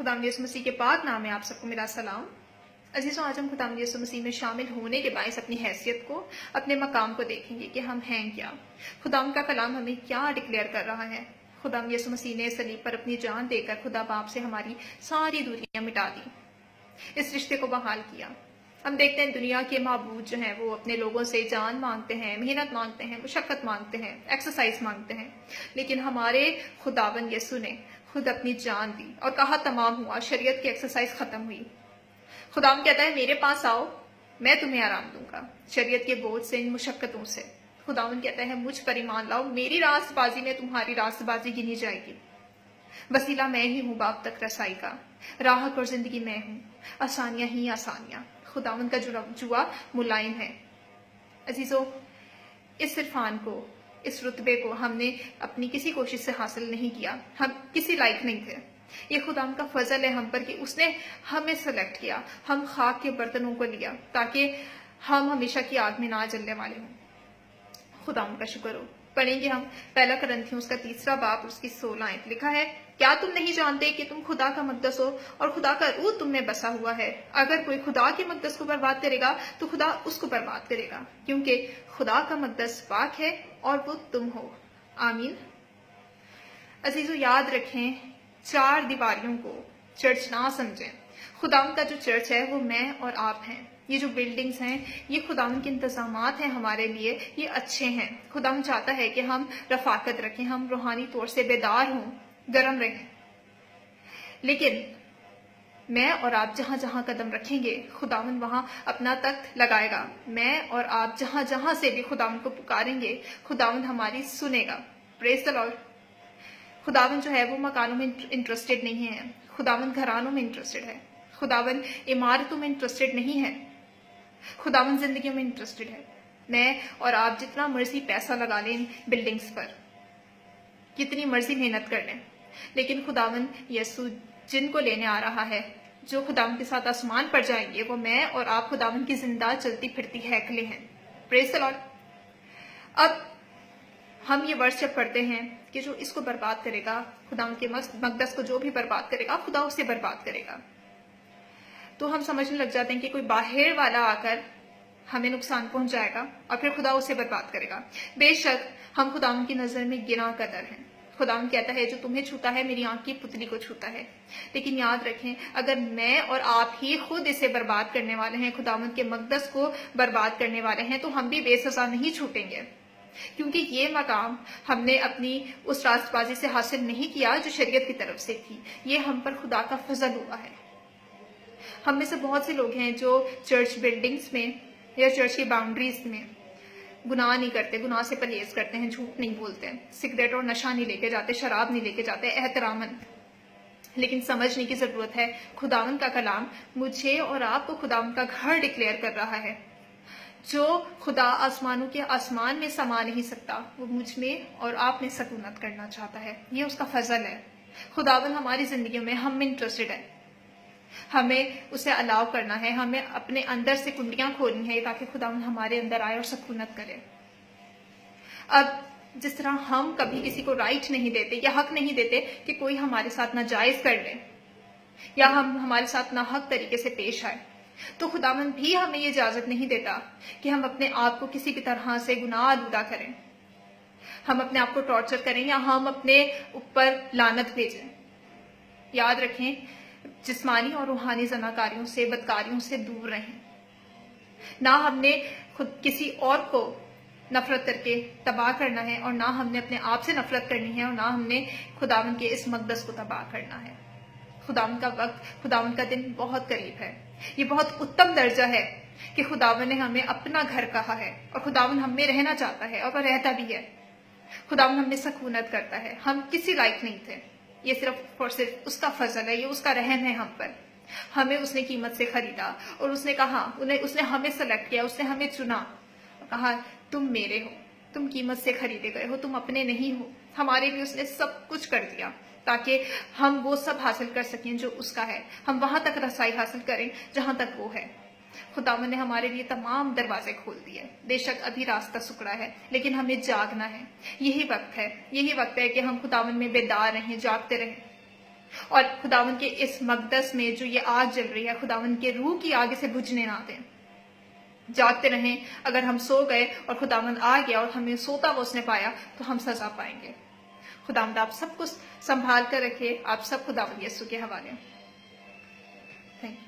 खुदावंद यीशु मसीह के पाक नाम में आप सबको मेरा सलाम। अजीजों, आज हम खुदावंद यीशु मसीह में शामिल होने के बायस अपनी हैसियत को, अपने मकाम को देखेंगे कि हम हैं क्या। खुदावंद का कलाम हमें क्या डिक्लेयर कर रहा है। खुदावंद यीशु मसीह ने सलीब पर अपनी जान देकर खुदा बाप से हमारी सारी दूरियां मिटा दी, इस रिश्ते को बहाल किया। हम देखते हैं दुनिया के माबूद जो हैं वो अपने लोगों से जान मांगते हैं, मेहनत मांगते हैं, मुशक्कत मांगते हैं, एक्सरसाइज मांगते हैं, लेकिन हमारे खुदावंद यीशु ने खुद अपनी जान दी और कहा तमाम हुआ, शरीयत की एक्सरसाइज खत्म हुई। खुदावंद कहता है मेरे पास आओ, मैं तुम्हें आराम दूंगा शरीयत के बोझ से, इन मुशक्कतों से। खुदावंद कहता है मुझ पर ईमान लाओ, मेरी रास्तबाजी में तुम्हारी रास्तबाजी गिनी जाएगी। वसीला मैं ही हूँ बाप तक रसाई का, राह और जिंदगी मैं हूँ, आसानियां ही आसानियां। खुदावंद का जुआ मुलायम है। अजीजों, इस इरफान को, इस रुतबे को हमने अपनी किसी कोशिश से हासिल नहीं किया, हम किसी लायक नहीं थे। ये खुदावंद का फजल है हम पर कि उसने हमें सेलेक्ट किया, हम खाक के बर्तनों को लिया ताकि हम हमेशा की आग में ना जलने वाले हों। खुदावंद का शुक्र हो। पढ़ेंगे हम पहला करंथियों उसका 3 बाब उसकी 16 आयत। लिखा है, क्या तुम नहीं जानते कि तुम खुदा का मकदस हो और खुदा का रूह तुम में बसा हुआ है। अगर कोई खुदा के मकदस को बर्बाद करेगा तो खुदा उसको बर्बाद करेगा, क्योंकि खुदा का मकदस पाक है और वो तुम हो। आमीन। अजीजों, याद रखें, 4 दीवारियों को चर्च ना समझें। खुदावंद का जो चर्च है वो मैं और आप हैं। ये जो बिल्डिंग्स हैं ये खुदावंद के इंतजामात हैं हमारे लिए, ये अच्छे हैं। खुदावंद चाहता है कि हम रफाकत रखें, हम रूहानी तौर से बेदार हों, गर्म रहें। लेकिन मैं और आप जहां जहां कदम रखेंगे खुदावंद वहां अपना तख्त लगाएगा। मैं और आप जहां जहां से भी खुदावंद को पुकारेंगे खुदावंद हमारी सुनेगा। Praise the Lord. खुदावंद जो है वो मकानों में इंटरेस्टेड नहीं है, खुदावंद घरानों में इंटरेस्टेड है। खुदावंद इमारतों में इंटरेस्टेड नहीं है, खुदावंद जिंदगी में इंटरेस्टेड है। मैं और आप जितना मर्जी पैसा लगा लें बिल्डिंग्स पर, कितनी मर्जी मेहनत कर लें, लेकिन खुदावंद यीशु जिनको लेने आ रहा है, जो खुदावंद के साथ आसमान पर जाएंगे, वो मैं और आप खुदावंद की जिंदा चलती फिरती हैकलें हैं। Praise the Lord. अब हम ये वर्ष जब पढ़ते हैं कि जो इसको बर्बाद करेगा, खुदावंद के मकदस को जो भी बर्बाद करेगा खुदा उसे बर्बाद करेगा, तो हम समझने लग जाते हैं कि कोई बाहर वाला आकर हमें नुकसान पहुंचाएगा और फिर खुदा उसे बर्बाद करेगा। बेशक हम खुदावंद की नजर में गिना कदर हैं। खुदावंद कहता है जो तुम्हें छूता है मेरी आंख की पुतली को छूता है। लेकिन याद रखें, अगर मैं और आप ही खुद इसे बर्बाद करने वाले हैं, खुदावंद के मकदस को बर्बाद करने वाले हैं, तो हम भी बेसजा नहीं छूटेंगे, क्योंकि ये मकाम हमने अपनी उस रास्तबाजी से हासिल नहीं किया जो शरीयत की तरफ से थी। ये हम पर खुदा का फजल हुआ है। हम में से बहुत से लोग हैं जो चर्च बिल्डिंग्स में या चर्च की बाउंड्रीज में गुनाह नहीं करते, गुनाह से परहेज करते हैं, झूठ नहीं बोलते, सिगरेट और नशा नहीं लेके जाते, शराब नहीं लेके जाते, एहतरामन। लेकिन समझने की जरूरत है, खुदावंद का कलाम मुझे और आपको खुदावंद का घर डिक्लेयर कर रहा है। जो खुदा आसमानों के आसमान में समा नहीं सकता, वो मुझ में और आप में सकूनत करना चाहता है। ये उसका फजल है। खुदावंद हमारी जिंदगी में हम इंटरेस्टेड है, हमें उसे अलाउ करना है, हमें अपने अंदर से कुंडियां खोलनी है ताकि खुदावंद हमारे अंदर आए और सकूनत करे। अब जिस तरह हम कभी किसी को राइट नहीं देते या हक नहीं देते कि कोई हमारे साथ नाजायज कर ले या हम हमारे साथ नाहक तरीके से पेश आए, तो खुदावंद भी हमें ये इजाजत नहीं देता कि हम अपने आप को किसी भी तरह से गुनाह आलूदा करें, हम अपने आप को टॉर्चर करें या हम अपने ऊपर लानत भेजें। याद रखें, जिस्मानी और रूहानी जनाकारियों से, बदकारियों से दूर रहें। ना हमने खुद किसी और को नफरत करके तबाह करना है और ना हमने अपने आप से नफरत करनी है और ना हमने खुदावंद के इस मकदस को तबाह करना है। खुदावंद का वक्त, खुदावंद का दिन बहुत करीब है। ये बहुत उत्तम दर्जा है कि खुदावंद ने हमें अपना घर कहा है और खुदावंद हम में रहना चाहता है और वह रहता भी है। खुदावंद हमने सकूनत करता है। हम किसी लायक नहीं थे, ये सिर्फ और सिर्फ उसका फजल है, ये उसका रहम है हम पर। हमें उसने कीमत से खरीदा और उसने कहा, उसने हमें सेलेक्ट किया, उसने हमें चुना और कहा तुम मेरे हो, तुम कीमत से खरीदे गए हो, तुम अपने नहीं हो। हमारे लिए उसने सब कुछ कर दिया ताकि हम वो सब हासिल कर सकें जो उसका है, हम वहां तक रसाई हासिल करें जहां तक वो है। खुदावंद ने हमारे लिए तमाम दरवाजे खोल दिए। बेशक अभी रास्ता सुकड़ा है, लेकिन हमें जागना है। यही वक्त है कि हम खुदावंद में बेदार रहें, जागते रहें। اور خداوند کے اس مقدس میں جو یہ آگ جل رہی ہے، خداوند کے روح کی آگ اسے بجھنے نہ دیں۔ جاگتے رہیں، اگر ہم سو گئے اور خداوند آ گیا اور ہمیں سوتا ہوا اس نے پایا تو ہم سزا پائیں گے۔ خداوند آپ سب کچھ سنبھال کر رکھے، آپ سب خداوند یسوع کے حوالے۔ Thank you.